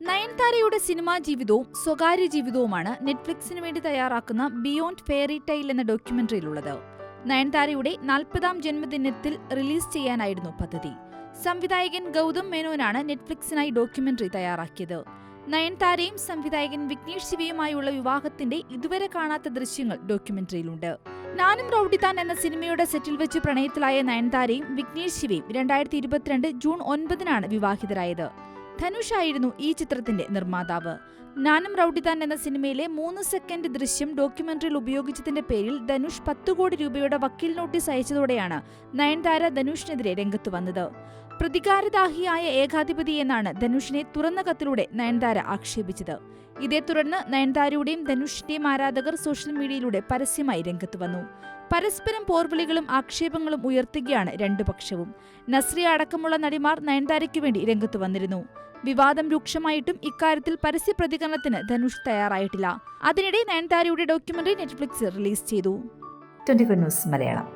നയൻതാരയുടെ cinema ജീവിതവും സ്വകാര്യ ജീവിതവുമാണ് നെറ്റ്ഫ്ലിക്സിന് വേണ്ടി തയ്യാറാക്കുന്ന ബിയോണ്ട് ഫെയറി ടൈൽ എന്ന ഡോക്യുമെന്ററിയിലുള്ളത്. നയൻതാരയുടെ 40ാം ജന്മദിനത്തിൽ റിലീസ് ചെയ്യാനായിരുന്നു പദ്ധതി. സംവിധായകൻ ഗൗതം മേനോനാണ് നെറ്റ്ഫ്ലിക്സിനായി ഡോക്യുമെന്ററി തയ്യാറാക്കിയത്. നയൻതാരയും സംവിധായകൻ വിഘ്നേഷ് ശിവയുമായുള്ള വിവാഹത്തിന്റെ ഇതുവരെ കാണാത്ത ദൃശ്യങ്ങൾ ഡോക്യുമെന്ററിയിലുണ്ട്. നാനും റൌഡിതാൻ എന്ന സിനിമയുടെ സെറ്റിൽ വെച്ച് പ്രണയത്തിലായ നയൻതാരയും വിഘ്നേഷ് ശിവയും 2022 ജൂൺ 9 വിവാഹിതരായത്. ധനുഷ് ആയിരുന്നു ഈ ചിത്രത്തിന്റെ നിർമ്മാതാവ്. നാനും റൌഡിതാൻ എന്ന സിനിമയിലെ 3 സെക്കൻഡ് ദൃശ്യം ഡോക്യുമെന്ററിയിൽ ഉപയോഗിച്ചതിന്റെ പേരിൽ ധനുഷ് 10 കോടി രൂപയുടെ വക്കീൽ നോട്ടീസ് അയച്ചതോടെയാണ് നയൻതാര ധനുഷിനെതിരെ രംഗത്തു വന്നത്. പ്രതികാരദാഹിയായ ഏകാധിപതി എന്നാണ് ധനുഷിനെ തുറന്ന കത്തിലൂടെ നയൻതാര ആക്ഷേപിച്ചത്. ഇതേ തുടർന്ന് നയൻതാരയുടെയും ധനുഷിന്റെയും ആരാധകർ സോഷ്യൽ മീഡിയയിലൂടെ പരസ്യമായി രംഗത്തു വന്നു. പരസ്പരം പോർവിളികളും ആക്ഷേപങ്ങളും ഉയർത്തുകയാണ് രണ്ടുപക്ഷവും. നസ്രിയ അടക്കമുള്ള നടിമാർ നയൻതാരയ്ക്കു വേണ്ടി രംഗത്തു വന്നിരുന്നു. വിവാദം രൂക്ഷമായിട്ടും ഇക്കാര്യത്തിൽ പരസ്യ പ്രതികരണത്തിന് ധനുഷ് തയ്യാറായിട്ടില്ല. അതിനിടെ നയൻതാരയുടെ ഡോക്യുമെന്ററി നെറ്റ്ഫ്ലിക്സ് റിലീസ് ചെയ്തു. 24 ന്യൂസ് മലയാളം.